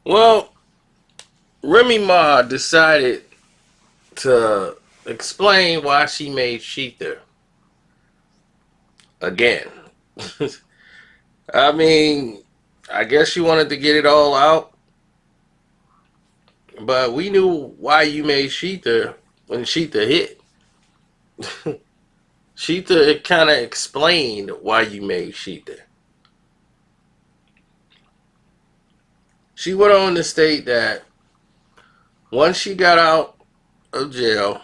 Well, Remy Ma decided to explain why she made Shether again. I mean, I guess she wanted to get it all out, but we knew why you made Shether when Shether hit. Shether, it kind of explained why you made Shether. She went on to state that once she got out of jail,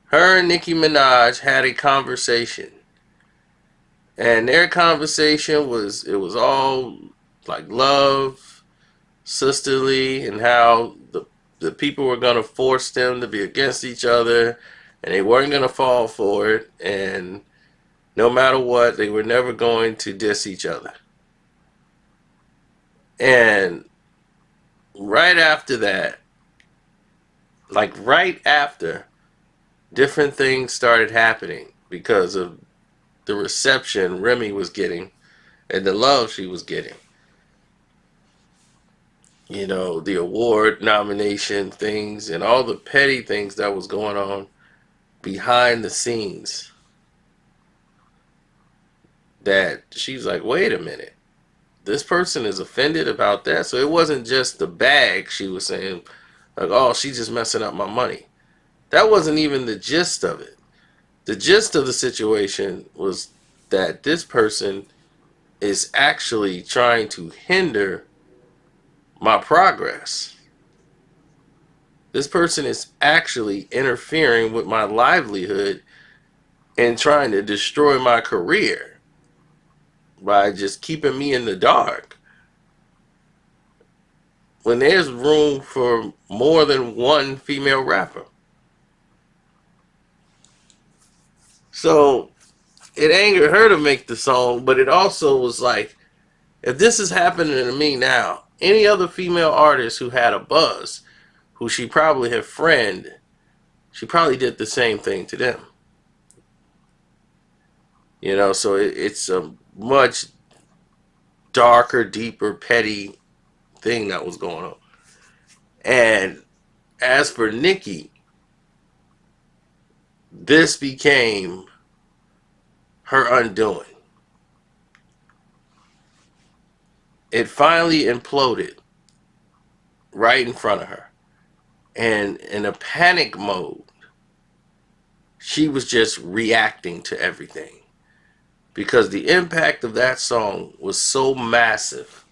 her and Nicki Minaj had a conversation. And their conversation was all like love, sisterly, and how the people were gonna force them to be against each other, and they weren't gonna fall for it, and no matter what, they were never going to diss each other. And right after that, like right after, different things started happening because of the reception Remy was getting and the love she was getting. You know, the award nomination things and all the petty things that was going on behind the scenes, that she's like, wait a minute, this person is offended about that. So it wasn't just the bag she was saying, like, oh, she's just messing up my money. That wasn't even the gist of it. The gist of the situation was that this person is actually trying to hinder my progress. This person is actually interfering with my livelihood and trying to destroy my career by just keeping me in the dark when there's room for more than one female rapper. So it angered her to make the song, but it also was like, if this is happening to me now, any other female artist who had a buzz, who she probably had friend, she probably did the same thing to them. You know, so it's a much darker, deeper, petty thing that was going on. And as for Nicki, this became her undoing. It finally imploded right in front of her. And in a panic mode, she was just reacting to everything. Because the impact of that song was so massive.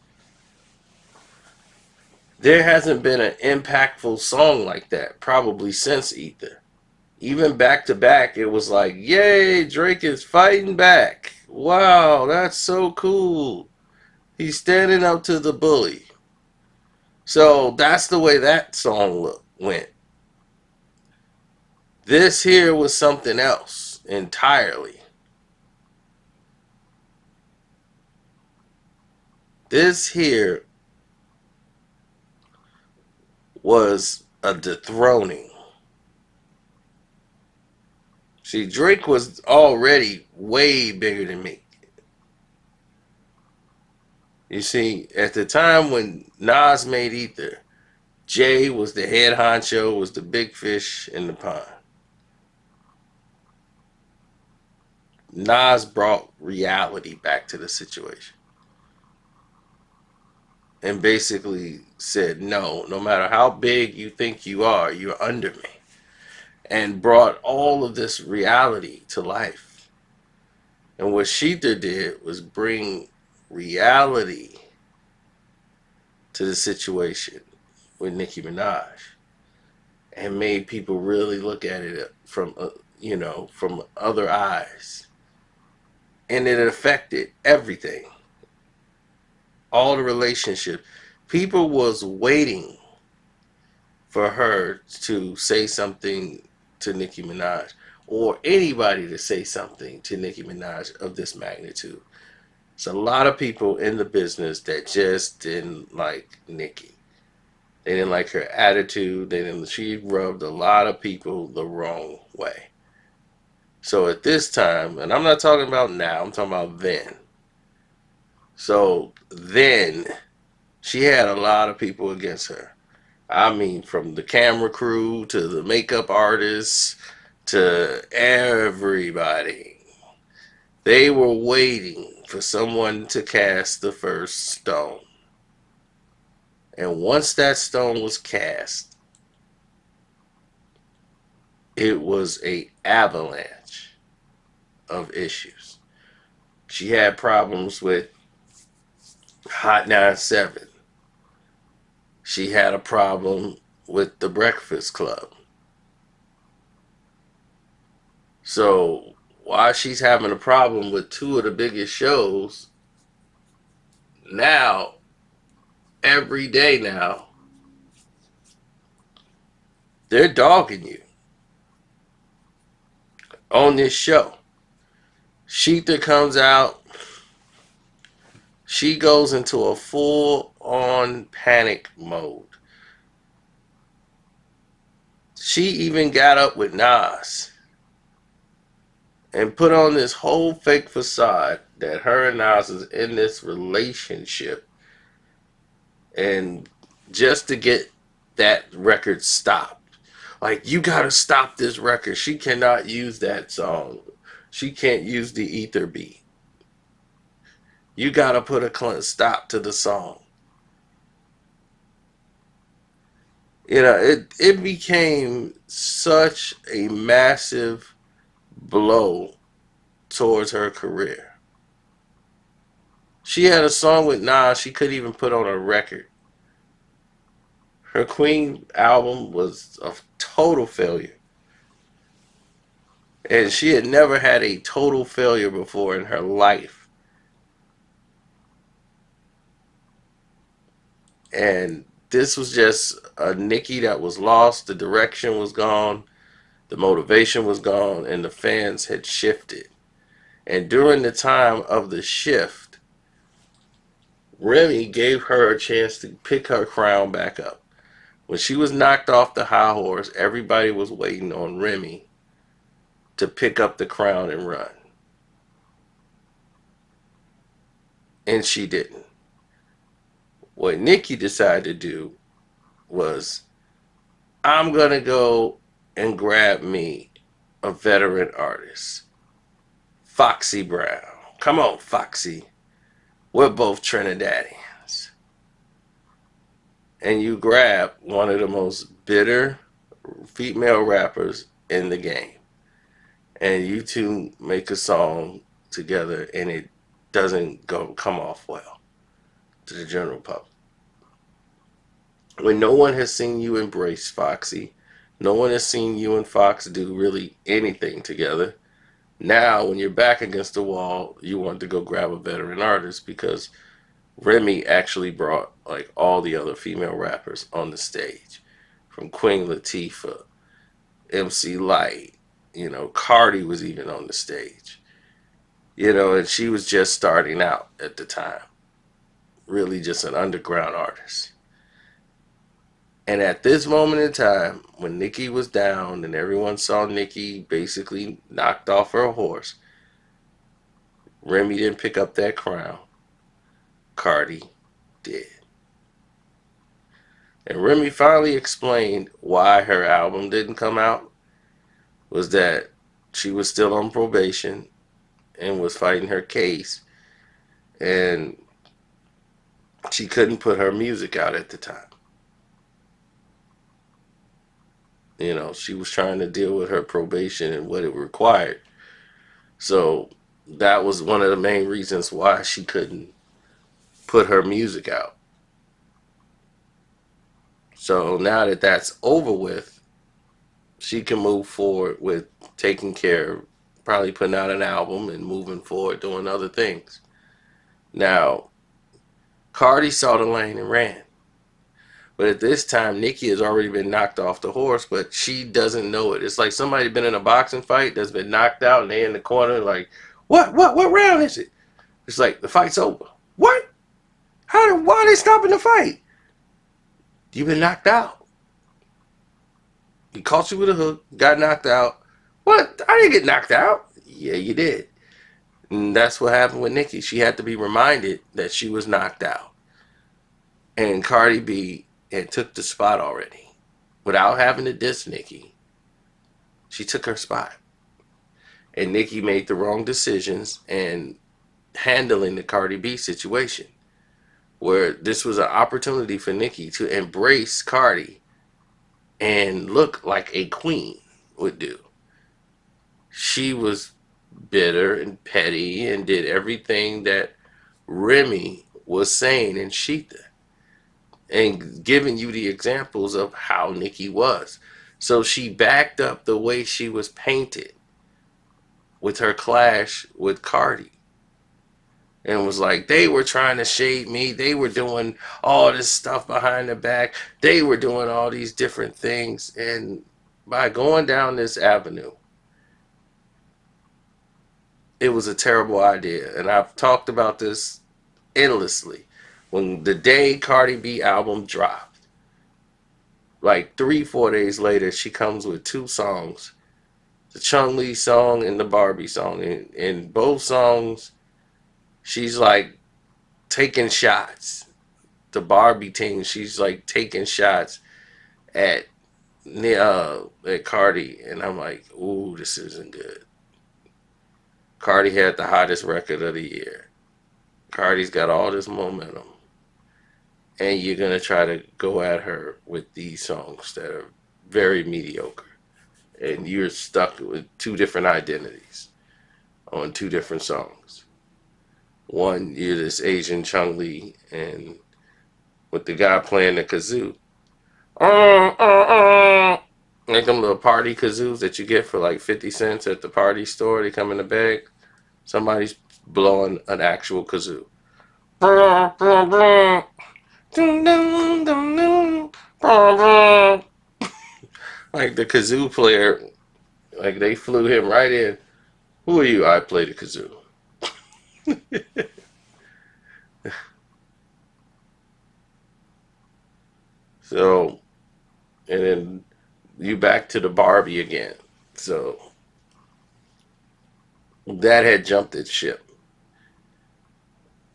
There hasn't been an impactful song like that probably since Ether. Even back to back, it was like, yay, Drake is fighting back. Wow, that's so cool. He's standing up to the bully. So that's the way that song went. This here was something else entirely. This here was a dethroning. See, Drake was already way bigger than me. You see, at the time when Nas made Ether, Jay was the head honcho, was the big fish in the pond. Nas brought reality back to the situation and basically said, no, no matter how big you think you are, you're under me. And brought all of this reality to life. And what Shether did was bring reality to the situation with Nicki Minaj and made people really look at it from, from other eyes. And it affected everything, all the relationships. People was waiting for her to say something to Nicki Minaj, or anybody to say something to Nicki Minaj of this magnitude. It's a lot of people in the business that just didn't like Nicki. They didn't like her attitude. They didn't. She rubbed a lot of people the wrong way. So at this time, and I'm not talking about now, I'm talking about then. So then She had a lot of people against her. I mean, from the camera crew to the makeup artists to everybody. They were waiting for someone to cast the first stone. And once that stone was cast, it was a avalanche of issues. She had problems with Hot 97. She had a problem with the Breakfast Club. So while she's having a problem with two of the biggest shows, now, every day now, they're dogging you on this show. Shether comes out. She goes into a full-on panic mode. She even got up with Nas and put on this whole fake facade that her and Nas is in this relationship, and just to get that record stopped. Like, you gotta stop this record. She cannot use that song. She can't use the ether beat. You gotta put a stop to the song. It became such a massive blow towards her career. She had a song with Nas she couldn't even put on a record. Her Queen album was a total failure. And she had never had a total failure before in her life. And this was just a Nicki that was lost. The direction was gone. The motivation was gone. And the fans had shifted. And during the time of the shift, Remy gave her a chance to pick her crown back up. When she was knocked off the high horse, everybody was waiting on Remy to pick up the crown and run. And she didn't. What Nicki decided to do was, I'm going to go and grab me a veteran artist, Foxy Brown. Come on, Foxy. We're both Trinidadians. And you grab one of the most bitter female rappers in the game. And you two make a song together, and it doesn't come off well to the general public. When no one has seen you embrace Foxy, no one has seen you and Fox do really anything together. Now, when you're back against the wall, you want to go grab a veteran artist because Remy actually brought like all the other female rappers on the stage, from Queen Latifah, MC Light, Cardi was even on the stage, and she was just starting out at the time, really just an underground artist. And at this moment in time, when Nicki was down and everyone saw Nicki basically knocked off her horse, Remy didn't pick up that crown. Cardi did. And Remy finally explained why her album didn't come out, was that she was still on probation and was fighting her case, and she couldn't put her music out at the time. She was trying to deal with her probation and what it required. So that was one of the main reasons why she couldn't put her music out. So now that that's over with, she can move forward with taking care of probably putting out an album and moving forward doing other things. Now, Cardi saw the lane and ran. But at this time, Nicki has already been knocked off the horse, but she doesn't know it. It's like somebody been in a boxing fight that's been knocked out, and they in the corner like, what round is it? It's like, the fight's over. What? Why are they stopping the fight? You've been knocked out. He caught you with a hook, got knocked out. What? I didn't get knocked out. Yeah, you did. And that's what happened with Nicki. She had to be reminded that she was knocked out. And Cardi B had took the spot already. Without having to diss Nicki, she took her spot. And Nicki made the wrong decisions and handling the Cardi B situation, where this was an opportunity for Nicki to embrace Cardi and look like a queen would do. She was bitter and petty and did everything that Remy was saying in Shether and giving you the examples of how Nicki was. So she backed up the way she was painted with her clash with Cardi and was like, they were trying to shade me. They were doing all this stuff behind the back. They were doing all these different things. And by going down this avenue, it was a terrible idea. And I've talked about this endlessly. When the day Cardi B album dropped, like 3, 4 days later, she comes with 2 songs, the Chung Lee song and the Barbie song. And in both songs, she's like taking shots. The Barbie team, she's like taking shots at at Cardi, and I'm like, ooh, this isn't good. Cardi had the hottest record of the year. Cardi's got all this momentum, and you're gonna try to go at her with these songs that are very mediocre, and you're stuck with 2 different identities on 2 different songs. One, you're this Asian Chung Lee, and with the guy playing the kazoo. Like them little party kazoos that you get for like 50 cents at the party store. They come in a bag. Somebody's blowing an actual kazoo. Like the kazoo player, like they flew him right in. Who are you? I play the kazoo. So, and then you back to the Barbie again. So that had jumped its ship.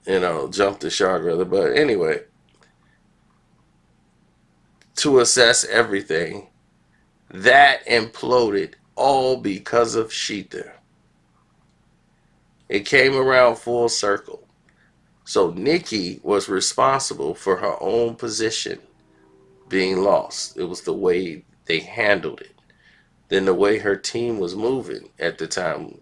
Jumped the shark rather. But anyway, to assess everything, that imploded all because of Shether. It came around full circle. So Nicki was responsible for her own position being lost. It was the way they handled it. Then the way her team was moving at the time.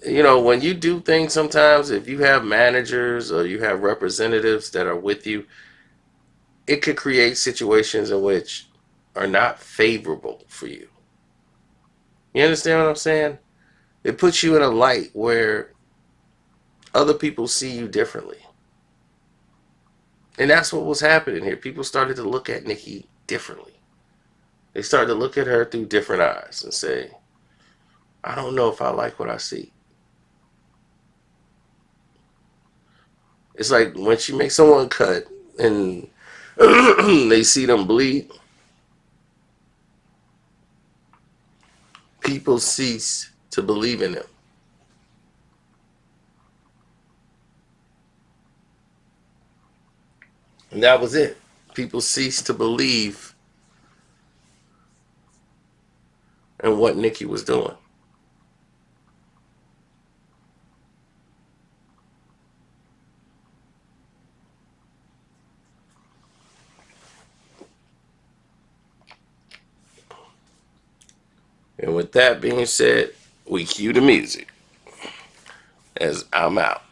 When you do things sometimes, if you have managers or you have representatives that are with you, it could create situations in which are not favorable for you. You understand what I'm saying? It puts you in a light where other people see you differently. And that's what was happening here. People started to look at Nicki differently. They started to look at her through different eyes and say, I don't know if I like what I see. It's like when she makes someone cut and they see them bleed, people cease to believe in them. And that was it. People ceased to believe in what Nicki was doing. And with that being said, we cue the music as I'm out.